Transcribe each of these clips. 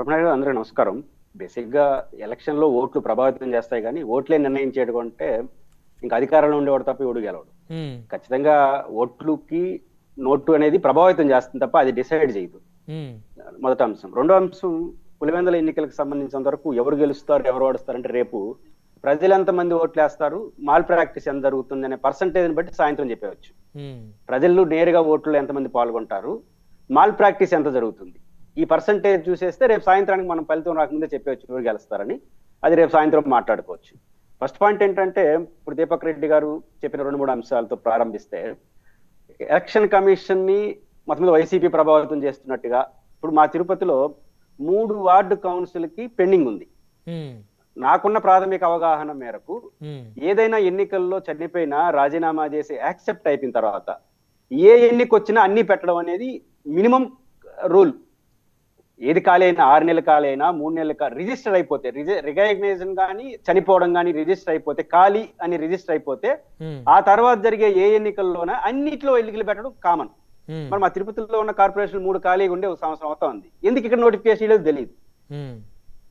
బ్రహ్మనాయుడు గారు అందరికీ నమస్కారం. బేసిక్ గా ఎలక్షన్ లో ఓట్లు ప్రభావితం చేస్తాయి కానీ ఓట్లే నిర్ణయించేయడం అంటే ఇంకా అధికారంలో ఉండేవాడు తప్ప ఎవడు గెలవడు. ఉమ్, ఖచ్చితంగా ఓట్లుకి నోటు అనేది ప్రభావితం చేస్తుంది తప్ప అది డిసైడ్ చేయదు. ఉమ్, మొదటి అంశం. రెండో అంశం, పులివెందుల ఎన్నికలకు సంబంధించినంత వరకు ఎవరు గెలుస్తారు ఎవరు ఓడిస్తారు అంటే రేపు ప్రజలు ఎంతమంది ఓట్లు వేస్తారు, మాల్ ప్రాక్టీస్ ఎంత జరుగుతుంది అనే పర్సంటేజ్ని బట్టి సాయంత్రం చెప్పవచ్చు. ఉమ్, ప్రజలు నేరుగా ఓట్లు ఎంతమంది పాల్గొంటారు, మాల్ ప్రాక్టీస్ ఎంత జరుగుతుంది, ఈ పర్సంటేజ్ చూసేస్తే రేపు సాయంత్రానికి మనం ఫలితం రాకముందే చెప్పవచ్చు ఎవరు గెలుస్తారని. అది రేపు సాయంత్రం మాట్లాడుకోవచ్చు. ఫస్ట్ పాయింట్ ఏంటంటే, ఇప్పుడు దీపక్ రెడ్డి గారు చెప్పిన 2-3 అంశాలతో ప్రారంభిస్తే, ఎలక్షన్ కమిషన్ ని మొత్తం మీద వైసీపీ ప్రభావితం చేస్తున్నట్టుగా ఇప్పుడు మా తిరుపతిలో 3 వార్డు కౌన్సిల్ కి పెండింగ్ ఉంది. ఉమ్, నాకున్న ప్రాథమిక అవగాహన మేరకు ఉమ్, ఏదైనా ఎన్నికల్లో చనిపోయినా రాజీనామా చేసి యాక్సెప్ట్ అయిపోయిన తర్వాత ఏ ఎన్నిక వచ్చినా అన్ని పెట్టడం అనేది మినిమం రూల్. ఏది ఖాళీ అయినా 6 నెలలు ఖాళీ అయినా 3 నెలలు రిజిస్టర్ అయిపోతే, రికగ్నైజేషన్ కానీ చనిపోవడం కానీ రిజిస్టర్ అయిపోతే, ఖాళీ అని రిజిస్టర్ అయిపోతే ఉమ్, ఆ తర్వాత జరిగే ఏ ఎన్నికల్లోనా అన్నిట్లో ఎన్నికలు పెట్టడం కామన్. ఉమ్, మరి మా తిరుపతిలో ఉన్న కార్పొరేషన్ 3 ఖాళీగా ఉండే ఒక సంవత్సరం అవుతా ఉంది. ఎందుకు ఇక్కడ నోటిఫికేషన్ లేదు తెలియదు. ఉమ్,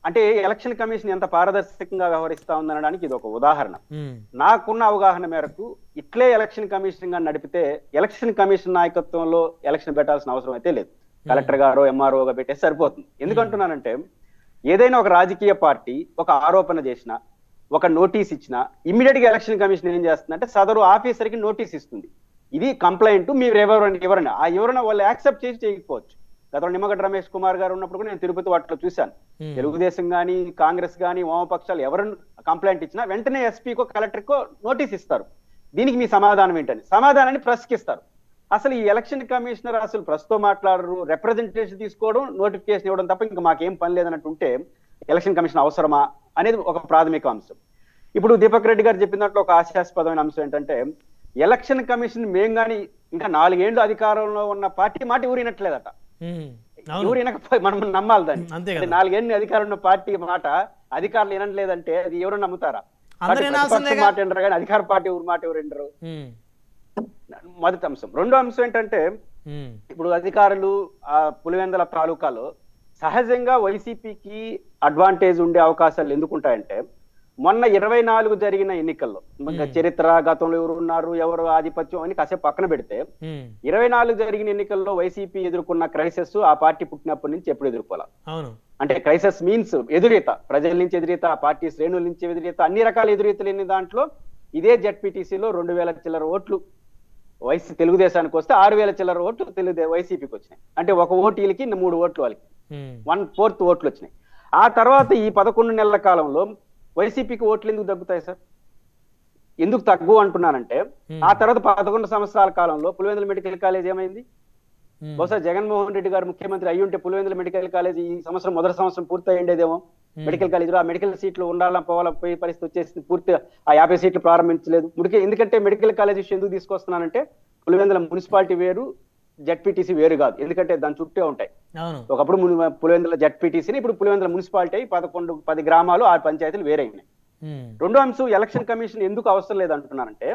అంటే ఎలక్షన్ కమిషన్ ఎంత పారదర్శకంగా వ్యవహరిస్తా ఉందనడానికి ఇది ఒక ఉదాహరణ. ఉమ్, నాకున్న అవగాహన మేరకు ఇట్లే ఎలక్షన్ కమిషన్ గా నడిపితే ఎలక్షన్ కమిషన్ నాయకత్వంలో ఎలక్షన్ పెట్టాల్సిన అవసరం అయితే లేదు. కలెక్టర్ గారో ఎంఆర్ఓగా పెట్టేసి సరిపోతుంది. ఎందుకంటున్నానంటే, ఏదైనా ఒక రాజకీయ పార్టీ ఒక ఆరోపణ చేసినా, ఒక నోటీస్ ఇచ్చినా ఇమ్మీడియట్ గా ఎలక్షన్ కమిషన్ ఏం చేస్తుందంటే సదరు ఆఫీసర్ కి నోటీస్ ఇస్తుంది. ఇది కంప్లైంట్, మీరు ఎవరైనా ఆ ఎవరైనా వాళ్ళు యాక్సెప్ట్ చేసి చేయకపోవచ్చు. గతంలో నిమ్మగడ్డ రమేష్ కుమార్ గారు ఉన్నప్పుడు కూడా నేను తిరుపతి వాటిలో చూశాను. తెలుగుదేశం కానీ కాంగ్రెస్ కానీ వామపక్షాలు ఎవరు కంప్లైంట్ ఇచ్చినా వెంటనే ఎస్పీకో కలెక్టర్కో నోటీస్ ఇస్తారు. దీనికి మీ సమాధానం ఏంటని సమాధానాన్ని ప్రశ్నిస్తారు. అసలు ఈ ఎలక్షన్ కమిషనర్ అసలు ప్రస్తుతో మాట్లాడరు, రిప్రజెంటేషన్ తీసుకోవడం, నోటిఫికేషన్ ఇవ్వడం తప్ప ఇంకా మాకేం పని లేదన్నట్టుంటే ఎలక్షన్ కమిషన్ అవసరమా అనేది ఒక ప్రాథమిక అంశం. ఇప్పుడు దీపక్ రెడ్డి గారు చెప్పిన దాంట్లో ఒక ఆశాస్పదమైన అంశం ఏంటంటే, ఎలక్షన్ కమిషన్ మేం కానీ ఇంకా 4 ఏళ్లు అధికారంలో ఉన్న పార్టీ మాట ఊరినట్లేదట. ఉమ్, అవును, ఊరినకపోయి మనం నమ్మాలి దాన్ని. అంతే అంటే కదా. 4 ఏళ్ళు అధికారం ఉన్న పార్టీ మాట అధికారులు వినట్లేదంటే అది ఎవరు నమ్ముతారా? అందరూ వినాల్సిందేగా. మాట వినరు కానీ అధికార పార్టీ ఊరి మాట ఎవరు వినరు. ఉమ్, మొదటి అంశం. రెండో అంశం ఏంటంటే, ఉమ్, ఇప్పుడు అధికారులు ఆ పులివెందుల తాలూకాలో సహజంగా వైసీపీకి అడ్వాంటేజ్ ఉండే అవకాశాలు ఎందుకుంటాయంటే, మొన్న 24 జరిగిన ఎన్నికల్లో చరిత్ర, గతంలో ఎవరు ఉన్నారు, ఎవరు ఆధిపత్యం అని కాసేపు పక్కన పెడితే, ఉమ్, 24 జరిగిన ఎన్నికల్లో వైసీపీ ఎదుర్కొన్న క్రైసిస్ ఆ పార్టీ పుట్టినప్పటి నుంచి ఎప్పుడు ఎదుర్కోవాలి. అవును, అంటే క్రైసిస్ మీన్స్ ఎదురీత, ప్రజల నుంచి ఎదురీత, ఆ పార్టీ శ్రేణుల నుంచి ఎదురీత, అన్ని రకాల ఎదురీతలు ఎన్ని దాంట్లో ఇదే జెడ్పీటీసీలో 2000 చిల్లర ఓట్లు తెలుగుదేశానికి వస్తే 6000 చిల్లర ఓట్లు వైసీపీకి వచ్చినాయి. అంటే ఒక ఓటు వీళ్ళకి 3 ఓట్లు వాళ్ళకి, ఉమ్, 1/4 ఓట్లు వచ్చినాయి. ఆ తర్వాత ఈ 11 నెలల కాలంలో వైసీపీకి ఓట్లు ఎందుకు తగ్గుతాయి సార్? ఎందుకు తగ్గు అంటున్నానంటే, ఆ తర్వాత 11 సంవత్సరాల కాలంలో పులివెందుల మెడికల్ కాలేజ్ ఏమైంది? ఉమ్, బహుశా జగన్మోహన్ రెడ్డి గారు ముఖ్యమంత్రి అయ్యి ఉంటే పులివెందుల మెడికల్ కాలేజ్ ఈ సంవత్సరం మొదటి సంవత్సరం పూర్తి అయ్యేదేమో. మెడికల్ కాలేజీలో ఆ మెడికల్ సీట్లు ఉండాలని పోవాల పోయే పరిస్థితి వచ్చేసి పూర్తిగా ఆ 50 సీట్లు ప్రారంభించలేదు. ఎందుకంటే మెడికల్ కాలేజ్ ఇష్యూ ఎందుకు తీసుకొస్తున్నానంటే, పులివెందుల మున్సిపాలిటీ వేరు, జెడ్పీటీసీ వేరు కాదు. ఎందుకంటే దాని చుట్టే ఉంటాయి. అవును, ఒకప్పుడు పులివెందుల జెడ్పీటీసీని, ఇప్పుడు పులివెందుల మున్సిపాలిటీ 10 గ్రామాలు 6 పంచాయతీలు వేరైనాయి. ఉమ్, రెండో అంశం, ఎలక్షన్ కమిషన్ ఎందుకు అవసరం లేదంటున్నానంటే,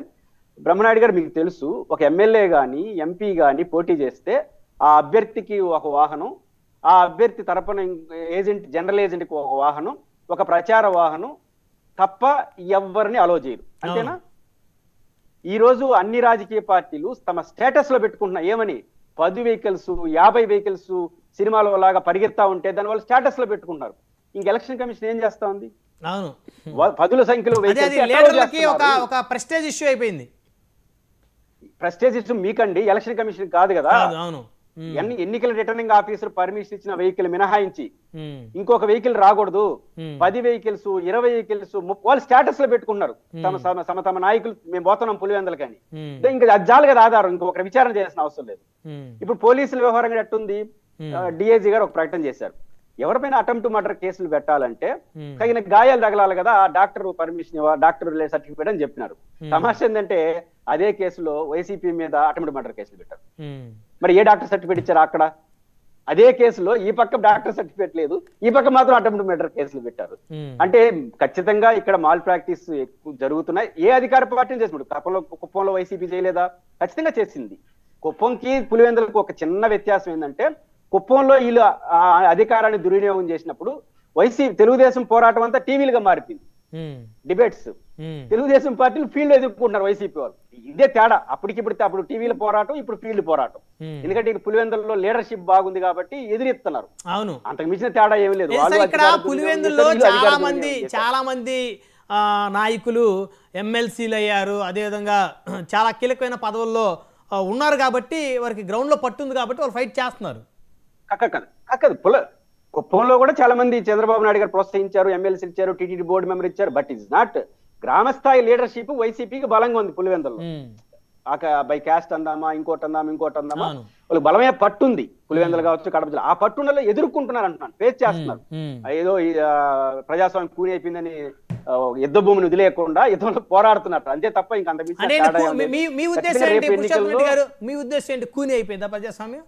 బ్రహ్మనాయుడు గారు మీకు తెలుసు, ఒక ఎమ్మెల్యే గాని ఎంపీ గాని పోటీ చేస్తే ఆ అభ్యర్థికి ఒక వాహనం, ఆ అభ్యర్థి తరపున ఏజెంట్, జనరల్ ఏజెంట్ కి ఒక వాహనం, ఒక ప్రచార వాహనం తప్ప ఎవరిని అలో చేయరు. అంతేనా? ఈ రోజు అన్ని రాజకీయ పార్టీలు తమ స్టేటస్ లో పెట్టుకుంటున్నా ఏమని, 10 వెహికల్స్ 50 వెహికల్స్ సినిమాలో లాగా పరిగెత్తా ఉంటే దాని వాళ్ళు స్టేటస్ లో పెట్టుకుంటున్నారు. ఇంక ఎలక్షన్ కమిషన్ ఏం చేస్తా ఉంది? అవును, 10ల సంఖ్యలో అదే అది లీడర్లకి ఒక ప్రెస్టేజ్ ఇష్యూ అయిపోయింది. ప్రెస్టేజ్ ఇష్యూ మీకండి, ఎలక్షన్ కమిషన్ కాదు కదా. కాదు, అవును, ఉమ్, ఎన్నికల రిటర్నింగ్ ఆఫీసర్ పర్మిషన్ ఇచ్చిన వెహికల్ మినహాయించి ఉమ్, ఇంకొక వెహికల్ రాకూడదు. ఉమ్, 10 వెహికల్స్ 20 వెహికల్స్ వాళ్ళు స్టేటస్ లో పెట్టుకున్నారు. తమ నాయకులు మేము పోతున్నాం పులివెందులు కానీ. ఉమ్, ఇంకా అది జాలు కదా ఆధారం, ఇంకొక విచారణ చేయాల్సిన అవసరం లేదు. ఉమ్, ఇప్పుడు పోలీసుల వ్యవహారం ఎట్టుంది? డిఐజీ గారు ఒక ప్రకటన చేశారు, ఎవరిపైనా అటెంప్ట్ మర్డర్ కేసులు పెట్టాలంటే తగిన గాయాలు తగలాలి కదా, డాక్టర్ పర్మిషన్ డాక్టర్ సర్టిఫికేట్ అని చెప్పినారు. తమాషా ఏంటంటే, అదే కేసులో వైసీపీ మీద అటెంప్ట్ మర్డర్ కేసులు పెట్టారు. మరి ఏ డాక్టర్ సర్టిఫికేట్ ఇచ్చారు అక్కడ? అదే కేసులో ఈ పక్క డాక్టర్ సర్టిఫికేట్ లేదు, ఈ పక్క మాత్రం అటెంప్ట్ మర్డర్ కేసులు పెట్టారు. అంటే ఖచ్చితంగా ఇక్కడ మాల్ ప్రాక్టీస్ ఎక్కువ జరుగుతున్నాయి. ఏ అధికార పార్టీని చేసినప్పుడు కుప్పంలో వైసీపీ చేయలేదా? ఖచ్చితంగా చేసింది. కుప్పంకి పులివెందులకు ఒక చిన్న వ్యత్యాసం ఏంటంటే, కుప్పంలో వీళ్ళు ఆ అధికారాన్ని దుర్వినియోగం చేసినప్పుడు తెలుగుదేశం పోరాటం అంతా టీవీలుగా మారిపోయింది. ఉమ్, డిబేట్స్ ఉమ్, తెలుగుదేశం పార్టీలు ఫీల్డ్ ఎదుర్కొంటున్నారు వైసీపీ వాళ్ళు. ఇదే తేడా. అప్పుడు టీవీల పోరాటం, ఇప్పుడు ఫీల్డ్ పోరాటం. ఉమ్. ఎందుకంటే ఇక పులివెందులలో లీడర్షిప్ బాగుంది కాబట్టి ఎదిరిస్తున్నారు. అవును. అంతకు మించిన తేడా ఏమీ లేదు. సార్, వాళ్ళు ఇక్కడ అధికార దుర్వినియోగం పులివెందుల్లో చేశారు, వీళ్ళు అధికార చాలా దుర్వినియోగం మంది చేశారు. చాలా మంది నాయకులు ఎమ్మెల్సీలు అయ్యారు, అదేవిధంగా చాలా కీలకమైన పదవుల్లో ఉన్నారు కాబట్టి వారికి గ్రౌండ్ లో పట్టుంది కాబట్టి వాళ్ళు ఫైట్ చేస్తున్నారు. కక్కదు. కుప్పంలో కూడా చాలా మంది చంద్రబాబు నాయుడు గారు ప్రోత్సహించారు, ఎమ్మెల్సీలు ఇచ్చారు, టీటీడీ బోర్డు మెంబర్ ఇచ్చారు. బట్ ఇట్స్ నాట్ గ్రామ స్థాయి లీడర్షిప్ వైసీపీకి బలంగా ఉంది పులివెందుల్లో. ఉమ్, బై క్యాస్ట్ అందామా, ఇంకోటి అందామా, అవును. వాళ్ళకి బలమైన పట్టుంది. పులివెందులు కావచ్చు, కడప జిల్లా ఆ పట్టున్నలో ఎదుర్కొంటున్నారు అంటున్నాను, ఫేస్ చేస్తున్నారు. ఉమ్, ఏదో ప్రజాస్వామ్యం కూని అయిపోయిందని యుద్ధ భూమిని వదిలేయకుండా యుద్ధంలో పోరాడుతున్నట్టు అంతే తప్ప ఇంకంత మించిన అంటే తేడా ఏం లేదు. మీ ఉద్దేశం ఖచ్చితంగా ఏంటి రేపు పురుషోత్తమ్ రెడ్డి ఎన్నికల్లో గారు? మీ ఉద్దేశం ఏంటి? కూని అయిపోయిందా ప్రజాస్వామ్యం?